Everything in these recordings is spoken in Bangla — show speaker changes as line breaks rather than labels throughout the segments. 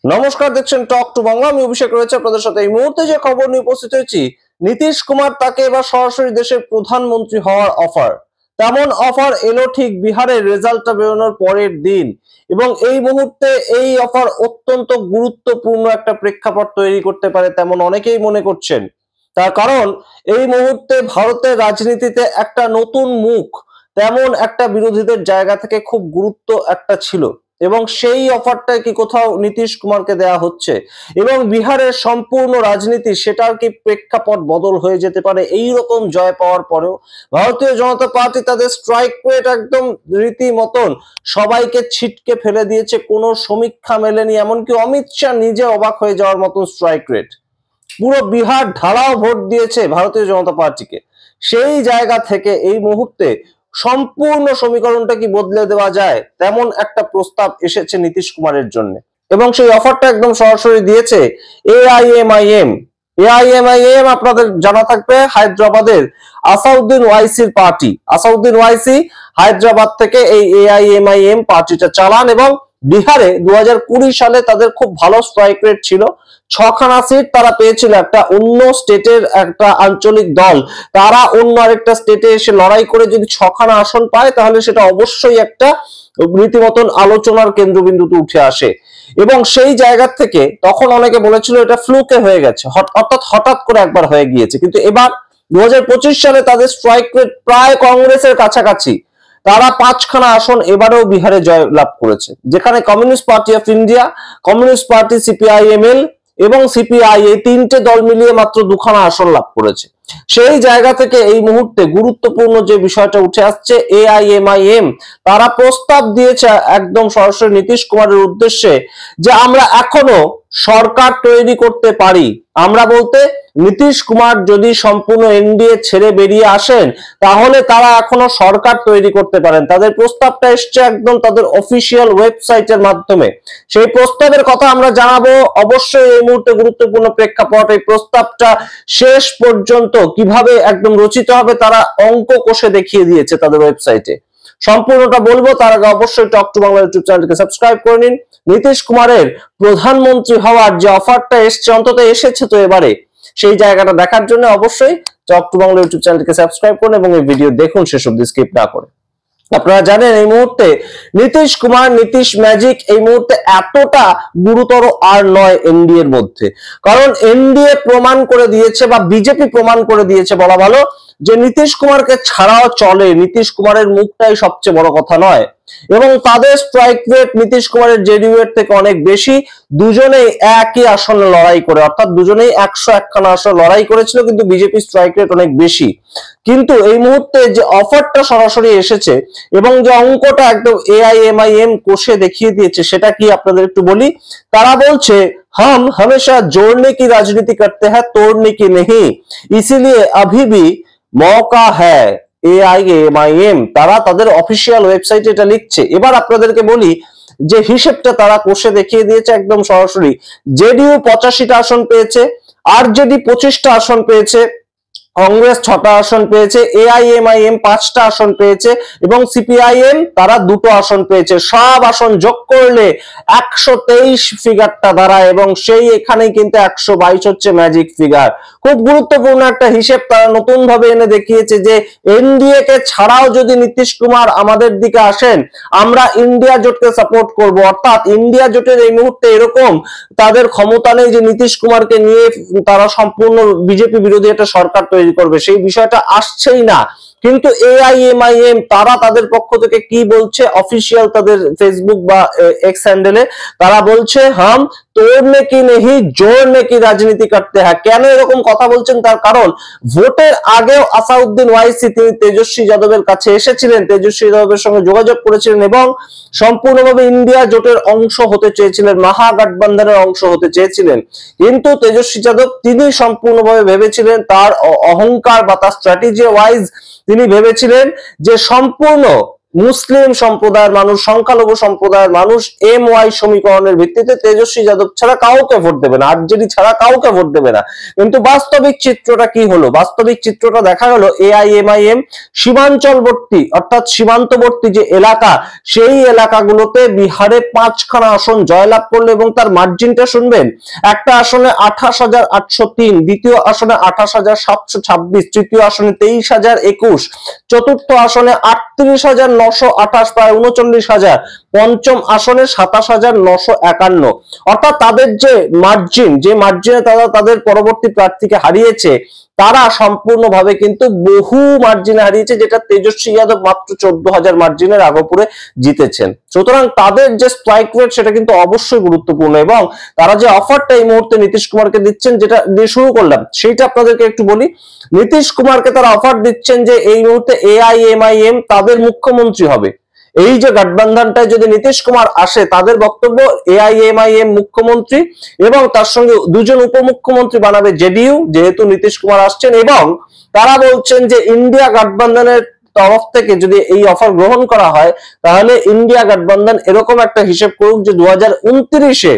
নমস্কার, দেখছেন টক টু বাংলা। আমি অভিষেক রয়েছে আপনাদের সাথে। এই মুহূর্তে যে খবর নিয়ে উপস্থিত হয়েছি, নীতিশ কুমার তাকে এবার সরাসরি দেশের প্রধানমন্ত্রী হওয়ার অফার। তেমন অফার এলো ঠিক বিহারের রেজাল্টটা বেরোনোর পরের দিন, এবং এই মুহূর্তে এই অফার অত্যন্ত গুরুত্বপূর্ণ একটা প্রেক্ষাপট তৈরি করতে পারে তেমন অনেকেই মনে করছেন। তার কারণ এই মুহূর্তে ভারতের রাজনীতিতে একটা নতুন মুখ, তেমন একটা বিরোধীদের জায়গা থেকে খুব গুরুত্ব একটা ছিল, এবং সেই অফারটা কি কোথাও নীতিশ কুমারকে দেয়া হচ্ছে, এবং বিহারের সম্পূর্ণ রাজনীতি সেটার কি প্রেক্ষাপট বদল হয়ে যেতে পারে এই রকম জয় পাওয়ার পরেও। ভারতীয় জনতা পার্টি তাদের স্ট্রাইক রেট একদম রীতিমতন সবাইকে ছিটকে ফেলে দিয়েছে, কোনো সমীক্ষা মেলেনি, এমনকি অমিত শাহ নিজে অবাক হয়ে যাওয়ার মতন স্ট্রাইক রেট। পুরো বিহার ঢালাও ভোট দিয়েছে ভারতীয় জনতা পার্টিকে। সেই জায়গা থেকে এই মুহূর্তে সম্পূর্ণ সমীকরণটা কি বদলে দেওয়া যায় তেমন একটা প্রস্তাব এসেছে নীতিশ কুমারের জন্য, এবং সেই অফারটা একদম সরাসরি দিয়েছে এআইএমআইএম। এআইএমআইএম আপনাদের জানা থাকবে হায়দ্রাবাদের আসাউদ্দিন ওয়াইসির পার্টি। আসাউদ্দিন ওয়াইসি হায়দ্রাবাদ থেকে এই এআইএমআইএম পার্টিটা চালান, এবং বিহারে 2020 সালে তাদের খুব ভালো স্ট্রাইক রেট ছিল। 6খানা সিট তারা পেয়েছিল। একটা অন্য স্টেটের একটা আঞ্চলিক দল তারা অন্য আরেকটা স্টেটে এসে লড়াই করে যদি 6খানা আসন পায়, তাহলে সেটা অবশ্যই একটা রীতিমতন আলোচনার কেন্দ্রবিন্দুতে উঠে আসে। এবং সেই জায়গা থেকে তখন অনেকে বলেছিল এটা ফ্লুকে হয়ে গেছে, অর্থাৎ হঠাৎ করে একবার হয়ে গিয়েছে। কিন্তু এবার 2025 সালে তাদের স্ট্রাইক রেট প্রায় কংগ্রেসের কাছাকাছি। তারা 5খানা আসন এবারেও বিহারে জয় লাভ করেছে, যেখানে communist party of India, communist party CPIML এবং সিপিআই এই তিনটে দল মিলিয়ে মাত্র 2খানা আসন লাভ করেছে। সেই জায়গা থেকে এই মুহূর্তে গুরুত্বপূর্ণ যে বিষয়টা উঠে আসছে, এআইএমআইএম তারা প্রস্তাব দিয়েছে একদম সরাসরি নীতিশ কুমারের উদ্দেশ্যে যে আমরা এখনো সরকার তৈরি করতে পারি। আমরা বলতে নীতিশ কুমার যদি সম্পূর্ণ এনডিএ ছেড়ে বেরিয়ে আসেন, তাহলে তারা এখনো সরকার তৈরি করতে পারেন। তাদের প্রস্তাবটা এসছে একদম তাদের অফিসিয়াল ওয়েবসাইটের মাধ্যমে। সেই প্রস্তাবের কথা আমরা জানাবো অবশ্যই। এই মুহূর্তে গুরুত্বপূর্ণ প্রেক্ষাপট, এই প্রস্তাবটা শেষ পর্যন্ত কিভাবে একদম রচিত হবে তারা অঙ্ক কষে দেখিয়ে দিয়েছে তাদের ওয়েবসাইটে। সম্পূর্ণটা বলবো, তার আগে অবশ্যই টক টু বাংলা ইউটিউব চ্যানেলকে সাবস্ক্রাইব করে নিন। নীতিশ কুমারের প্রধানমন্ত্রী হওয়ার যে অফারটা এসছে, অন্তত এসেছে তো এবারে, সেই জায়গাটা দেখার জন্য অবশ্যই টক টু বাংলা ইউটিউব চ্যানেলকে সাবস্ক্রাইব করুন এবং এই ভিডিও দেখুন শেষ অবধি স্কিপ না করে। আপনারা জানেন এই মুহূর্তে নীতিশ কুমার, নীতিশ ম্যাজিক এই মুহূর্তে এতটা গুরুতর আর নয় এনডিএর মধ্যে। কারণ এনডিএ প্রমাণ করে দিয়েছে, বা বিজেপি প্রমাণ করে দিয়েছে বলা ভালো, যে নীতিশ কুমারকে ছাড়াও চলে। নীতিশ কুমারের মুখটাই সবচেয়ে বড় কথা নয়, এবং তাদের স্ট্রাইক রেট নীতিশ কুমারের জেডিইউ এর থেকে অনেক বেশি। দুজনেই একই আসনে লড়াই করে, অর্থাৎ দুজনেই 101খানা আসনে লড়াই করেছিল, কিন্তু বিজেপি স্ট্রাইক রেট অনেক বেশি। কিন্তু এই মুহূর্তে যে অফারটা সরাসরি এসেছে এবং যে অঙ্কটা একদম এআইএমআইএম কোষে দেখিয়ে দিয়েছে, সেটা কি আপনাদের একটু বলি। তারা বলছে हम हमेशा जोड़ने की राजनीति करते हैं, तोड़ने की नहीं, इसीलिए अभी भी मौका है। এআইএমআইএম তারা তাদের অফিসিয়াল ওয়েবসাইটে এটা লিখছে। এবার আপনাদেরকে বলি যে হিসেবটা তারা কোষে দেখিয়ে দিয়েছে একদম সরাসরি। জেডিইউ 85টা আসন পেয়েছে, আরজেডি 25টা আসন পেয়েছে, কংগ্রেস 6টা আসন পেয়েছে, এআইএমআইএম 5টা আসন পেয়েছে, এবং সিপিআইএম তারা 2টো আসন পেয়েছে। সব আসন যোগ করলে 123 ফিগারটা দাঁড়ায়, এবং সেই এখানেই কিন্তু 122 হচ্ছে ম্যাজিক ফিগার। খুব গুরুত্বপূর্ণ একটা হিসেব তারা নতুন ভাবে এনে দেখিয়েছে যে এনডিএ কে ছাড়াও যদি নীতিশ কুমার আমাদের দিকে আসেন, আমরা ইন্ডিয়া জোটকে সাপোর্ট করব। অর্থাৎ ইন্ডিয়া জোটের এই মুহূর্তে এরকম তাদের ক্ষমতা নেই যে নীতিশ কুমারকে নিয়ে তারা সম্পূর্ণ বিজেপি বিরোধী একটা সরকার তৈরি করবে, সেই বিষয়টা আসছেই না। কিন্তু এআইএমআইএম তারা তাদের পক্ষ থেকে কি বলছে, অফিসিয়াল তাদের ফেসবুক বা এক্স হ্যান্ডেলে তারা বলছে হাম তোড়নে কি নেহি জোড়নে কি রাজনীতি করতে হ্যাঁ। কেন এরকম কথা বলছেন, তার কারণ ভোটের আগেও আসাউদ্দিন ওয়াইসি তিনি তেজস্বী যাদবের কাছে এসেছিলেন, তেজস্বী যাদবের সঙ্গে যোগাযোগ করেছিলেন এবং সম্পূর্ণভাবে ইন্ডিয়া জোটের অংশ হতে চেয়েছিলেন, মহাগঠবন্ধনের অংশ হতে চেয়েছিলেন। কিন্তু তেজস্বী যাদব তিনি সম্পূর্ণভাবে ভেবেছিলেন, তার অহংকার বা তার স্ট্র্যাটেজি ওয়াইজ তিনি ভেবেছিলেন যে সম্পূর্ণ মুসলিম সম্প্রদায়ের মানুষ, সংখ্যালঘু সম্প্রদায়ের মানুষ MY সমীকরণের ভিত্তিতে তেজস্বী যাদব ছাড়া কাউকে ভোট দেবে না, আরজেডি ছাড়া কাউকে ভোট দেবে না। কিন্তু বাস্তবিক চিত্রটা কি হলো? বাস্তবিক চিত্রটা দেখা গেল AIMIM সীমাঞ্চলবর্তী অর্থাৎ সীমান্তবর্তী যে এলাকা, সেই এলাকাগুলোতে বিহারে 5খানা আসন জয়লাভ করলো এবং তার মার্জিনটা শুনবেন, একটা আসনে 28,803, দ্বিতীয় আসনে 28,726, তৃতীয় আসনে 23,021, চতুর্থ আসনে 38,928, প্রায় 39,000, পঞ্চম আসনে 27,951। অর্থাৎ তাদের যে মার্জিনে তারা তাদের পরবর্তী প্রার্থীকে হারিয়েছে, তারা সম্পূর্ণভাবে কিন্তু বহু মার্জিনে হারিয়েছে, যেটা তেজস্বী যাদব মাত্র 14,000 মার্জিনের আগপুরে জিতেছেন। সুতরাং তাদের যে স্ট্রাইক রেট সেটা কিন্তু অবশ্যই গুরুত্বপূর্ণ, এবং তারা যে অফারটা এই মুহূর্তে নীতিশ কুমারকে দিচ্ছেন, যেটা দিয়ে শুরু করলাম, সেইটা আপনাদেরকে একটু বলি। নীতিশ কুমারকে তারা অফার দিচ্ছেন যে এই মুহূর্তে AIMIM তাদের মুখ্যমন্ত্রী হবে। এই যে গঠবন্ধনটায় যদি নীতিশ কুমার আসে, তাদের বক্তব্য AIMIM মুখ্যমন্ত্রী এবং তার সঙ্গে দুজন উপমুখ্যমন্ত্রী বানাবে জেডিইউ, যেহেতু নীতিশ কুমার আসছেন। এবং তারা বলছেন যে ইন্ডিয়া গঠবন্ধনের তরফ থেকে যদি এই অফার গ্রহণ করা হয়, তাহলে ইন্ডিয়া গঠবন্ধন এরকম একটা হিসেব করুক যে 2029-এ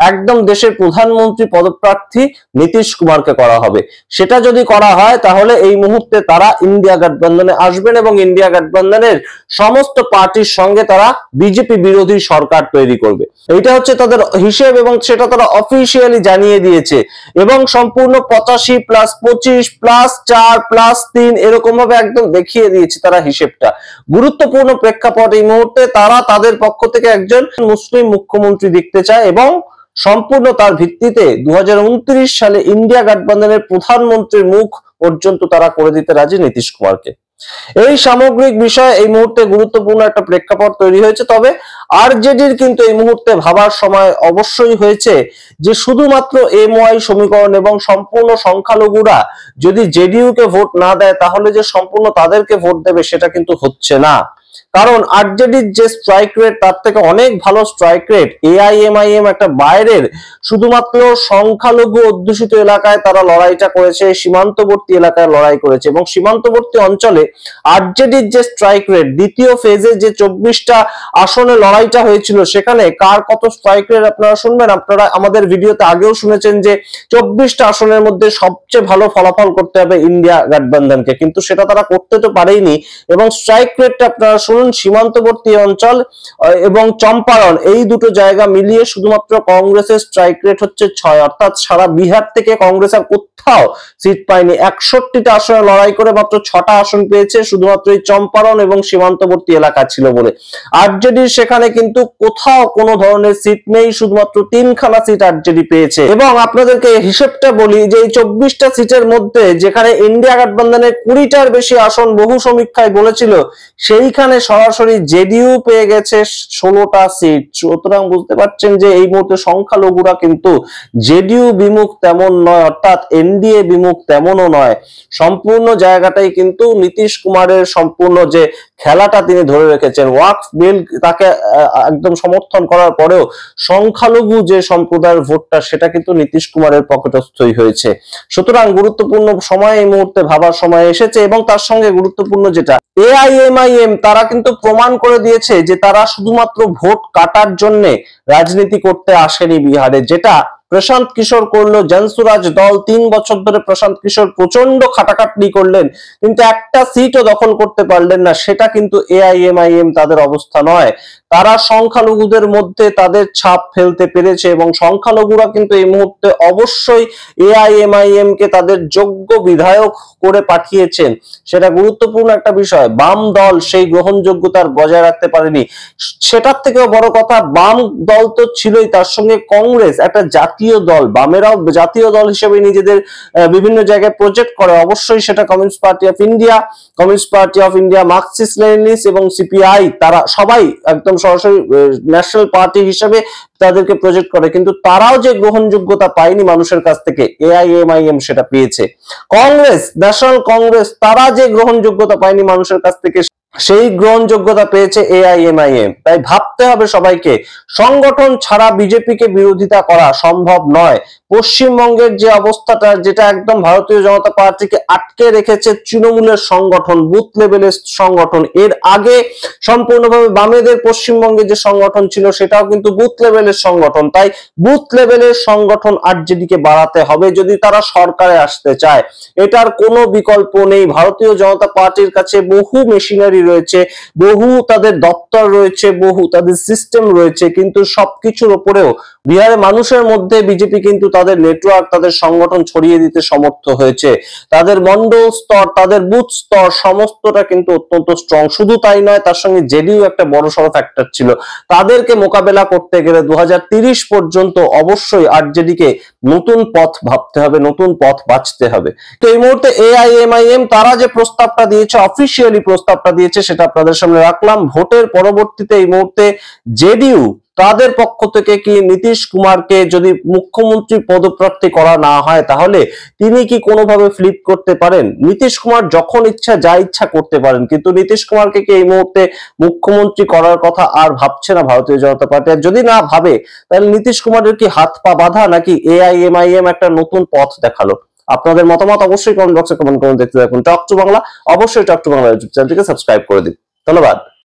একদম দেশের প্রধানমন্ত্রী পদপ্রার্থী নীতিশ কুমারকে করা হবে। সেটা যদি করা হয়, তাহলে এই মুহূর্তে তারা ইন্ডিয়া গঠবন্ধনে আসবেন এবং ইন্ডিয়া গঠবন্ধনের সমস্ত পার্টির সঙ্গে তারা বিজেপি বিরোধী সরকার তৈরি করবে। এইটা হচ্ছে তাদের হিসেব এবং সেটা তারা অফিসিয়ালি জানিয়ে দিয়েছে। এবং সম্পূর্ণ 85+25+4+3 এরকম ভাবে একদম দেখিয়ে দিয়েছে তারা হিসেবটা। গুরুত্বপূর্ণ প্রেক্ষাপট, এই মুহূর্তে তারা তাদের পক্ষ থেকে একজন মুসলিম মুখ্যমন্ত্রী দেখতে চায় এবং সম্পূর্ণ তার ভিত্তিতে 2029 সালে ইন্ডিয়া গঠবন্ধনের প্রধানমন্ত্রীর মুখ পর্যন্ত তারা করে দিতে রাজি নীতিশ কুমারকে। এই সামগ্রিক বিষয়ে এই মুহূর্তে গুরুত্বপূর্ণ একটা প্রেক্ষাপট তৈরি হয়েছে। তবে আরজেডির কিন্তু এই মুহূর্তে ভাবার সময় অবশ্যই হয়েছে যে শুধুমাত্র MY সমীকরণ এবং সম্পূর্ণ সংখ্যালঘুরা যদি জেডিইউ কে ভোট না দেয়, তাহলে যে সম্পূর্ণ তাদেরকে ভোট দেবে সেটা কিন্তু হচ্ছে না। কারণ আরজেডির যে স্ট্রাইক রেট তার থেকে অনেক ভালো স্ট্রাইক রেট AIMIM একটা বাইরের শুধুমাত্র সংখ্যালঘু অধ্যুষিত এলাকায় তারা লড়াইটা করেছে, সীমান্তবর্তী এলাকায় লড়াই করেছে। এবং সীমান্তবর্তী অঞ্চলে আরজেডির যে স্ট্রাইক রেট, দ্বিতীয় ফেজে যে 24টা আসনে লড়াইটা হয়েছিল, সেখানে কার কত স্ট্রাইক রেট আপনারা শুনবেন। আপনারা আমাদের ভিডিওতে আগেও শুনেছেন যে 24টা আসনের মধ্যে সবচেয়ে ভালো ফলাফল করতে হবে ইন্ডিয়া গঠবন্ধনকে, কিন্তু সেটা তারা করতে তো পারেনি। এবং স্ট্রাইক রেটটা আপনারা শুনুন, সীমান্তবর্তী অঞ্চল এবং চম্পারণ, এই দুটো জায়গা মিলিয়ে শুধুমাত্র কংগ্রেসের স্ট্রাইক রেট হচ্ছে 6, অর্থাৎ সারা বিহার থেকে কংগ্রেস আর কোথাও সিট পায়নি। 61টা আসনে লড়াই করে মাত্র 6টা আসন পেয়েছে, শুধুমাত্র এই চম্পারণ এবং সীমান্তবর্তী এলাকা ছিল বলে। আরজেডি সেখানে কিন্তু কোথাও কোনো ধরনের সিট নেই, শুধুমাত্র 3খানা সিট আরজেডি পেয়েছে। এবং আপনাদেরকে হিসেবটা বলি যে এই 24টা সিটের মধ্যে যেখানে ইন্ডিয়া গঠবন্ধনের 20টার বেশি আসন বহু সমীক্ষায় বলেছিল, সেইখানে সরাসরি জেডিইউ পেয়ে গেছে 16টা সিট। সুতরাং বুঝতে পারছেন যে এই মুহূর্তে সংখ্যালঘুরা কিন্তু জেডিইউ বিমুখ তেমন নয়, অর্থাৎ এনডিএ বিমুখ তেমনও নয়। সম্পূর্ণ জায়গাটাই কিন্তু নীতিশ কুমারের সম্পূর্ণ যে খেলাটা তিনি ধরে রেখেছেন, ওয়াকফ বিল তাকে একদম সমর্থন করার পরেও সংখ্যালঘু যে সম্প্রদায়ের ভোটটা সেটা কিন্তু নীতিশ কুমারের পকেটস্থই হয়েছে। সুতরাং গুরুত্বপূর্ণ সময় এই মুহূর্তে ভাবার সময় এসেছে। এবং তার সঙ্গে গুরুত্বপূর্ণ যেটা, AIMIM তারা কিন্তু প্রমাণ করে দিয়েছে যে তারা শুধুমাত্র ভোট কাটার জন্য রাজনীতি করতে আসেনি বিহারে, যেটা প্রশান্ত কিশোর করলো। জনসুরাজ দল 3 বছর ধরে প্রশান্ত কিশোর প্রচন্ড খাটাখাটনি করলেন, কিন্তু একটা সিটও দখল করতে পারলেন না। সেটা কিন্তু AIMIM তাদের অবস্থা নয়। তারা সংখ্যালঘুদের মধ্যে তাদের ছাপ ফেলতে পেরেছে এবং সংখ্যালঘুরা কিন্তু এই মুহূর্তে অবশ্যই AIMIM কে তাদের যোগ্য বিধায়ক করে পাঠিয়েছেন। সেটা গুরুত্বপূর্ণ একটা বিষয়। বাম দল সেই গ্রহণযোগ্যতার বজায় রাখতে পারেনি। সেটার থেকেও বড় কথা, বাম দল তো ছিলই, তার সঙ্গে কংগ্রেস একটা জাতীয় দল, বামেরাও জাতীয় দল হিসেবে নিজেদের বিভিন্ন জায়গায় প্রজেক্ট করে। অবশ্যই সেটা communist party of India, Marxist Leninist এবং CPI, তারা সবাই একদম সরাসরি ন্যাশনাল পার্টি হিসেবে তাদেরকে প্রজেক্ট করে, কিন্তু তারাও যে গ্রহণযোগ্যতা পায়নি মানুষের কাছ থেকে, AIMIM সেটা পেয়েছে। কংগ্রেস, ন্যাশনাল কংগ্রেস, তারা যে গ্রহণযোগ্যতা পায়নি মানুষের কাছ থেকে, সেই গ্রহণযোগ্যতা পেয়েছে এআইএমআইএম। তাই ভাবতে হবে সবাইকে, সংগঠন ছাড়া বিজেপিকে বিরোধিতা করা সম্ভব নয়। পশ্চিমবঙ্গের যে অবস্থাটা, যেটা একদম ভারতীয় জনতা পার্টিকে আটকে রেখেছে তৃণমূলের সংগঠন, বুথ লেভেলের সংগঠন, এর আগে সম্পূর্ণভাবে বামেদের পশ্চিমবঙ্গে যে সংগঠন ছিল সেটাও কিন্তু বুথ লেভেলের সংগঠন। তাই বুথ লেভেলের সংগঠন আরজেডিকে বাড়াতে হবে যদি তারা সরকারে আসতে চায়। এটার কোনো বিকল্প নেই। ভারতীয় জনতা পার্টির কাছে বহু মেশিনারি রয়েছে, বহু তাদের দপ্তর রয়েছে, বহু তাদের সিস্টেম রয়েছে, কিন্তু সবকিছুর উপরেও বিহারের মানুষের মধ্যে বিজেপি কিন্তু তাদের নেটওয়ার্ক, তাদের সংগঠন ছড়িয়ে দিতে সমর্থ হয়েছে। তাদের মন্ডল স্তর, তাদের বুথ স্তর সমস্তটা কিন্তু অত্যন্ত স্ট্রং। শুধু তাই নয়, তার সঙ্গে জেডিইউ একটা বড়সড় ফ্যাক্টর ছিল। তাদেরকে মোকাবেলা করতে গেলে 2030 পর্যন্ত অবশ্যই আরজেডিকে নতুন পথ ভাবতে হবে, নতুন পথ বাঁচতে হবে। তো এই মুহূর্তে এআইএমআইএম তারা যে প্রস্তাবটা দিয়েছে, অফিসিয়ালি প্রস্তাবটা দিয়েছে, সেটা আপনাদের সামনে রাখলাম। ভোটের পরবর্তীতে এই মুহূর্তে জেডিইউ তাদের পক্ষ থেকে কি নীতিশ কুমারকে যদি মুখ্যমন্ত্রী পদপ্রার্থী করা না হয় তাহলে তিনি কি কোনোভাবে ফ্লিপ করতে পারেন? নীতিশ কুমার যখন ইচ্ছা যা ইচ্ছা করতে পারেন, কিন্তু নীতিশ কুমারকে কি এই মুহূর্তে মুখ্যমন্ত্রী করার কথা আর ভাবছে না ভারতীয় জনতা পার্টি? আর যদি না ভাবে তাহলে নীতিশ কুমারের কি হাত পা বাঁধা, নাকি এআইএমআইএম একটা নতুন পথ দেখালো? আপনাদের মতামত অবশ্যই কমেন্ট বক্সে কমেন্ট করে দেখতে থাকুন। টক টু বাংলা, অবশ্যই টক টু বাংলা ইউটিউব চ্যানেলটিকে সাবস্ক্রাইব করে দিন। ধন্যবাদ।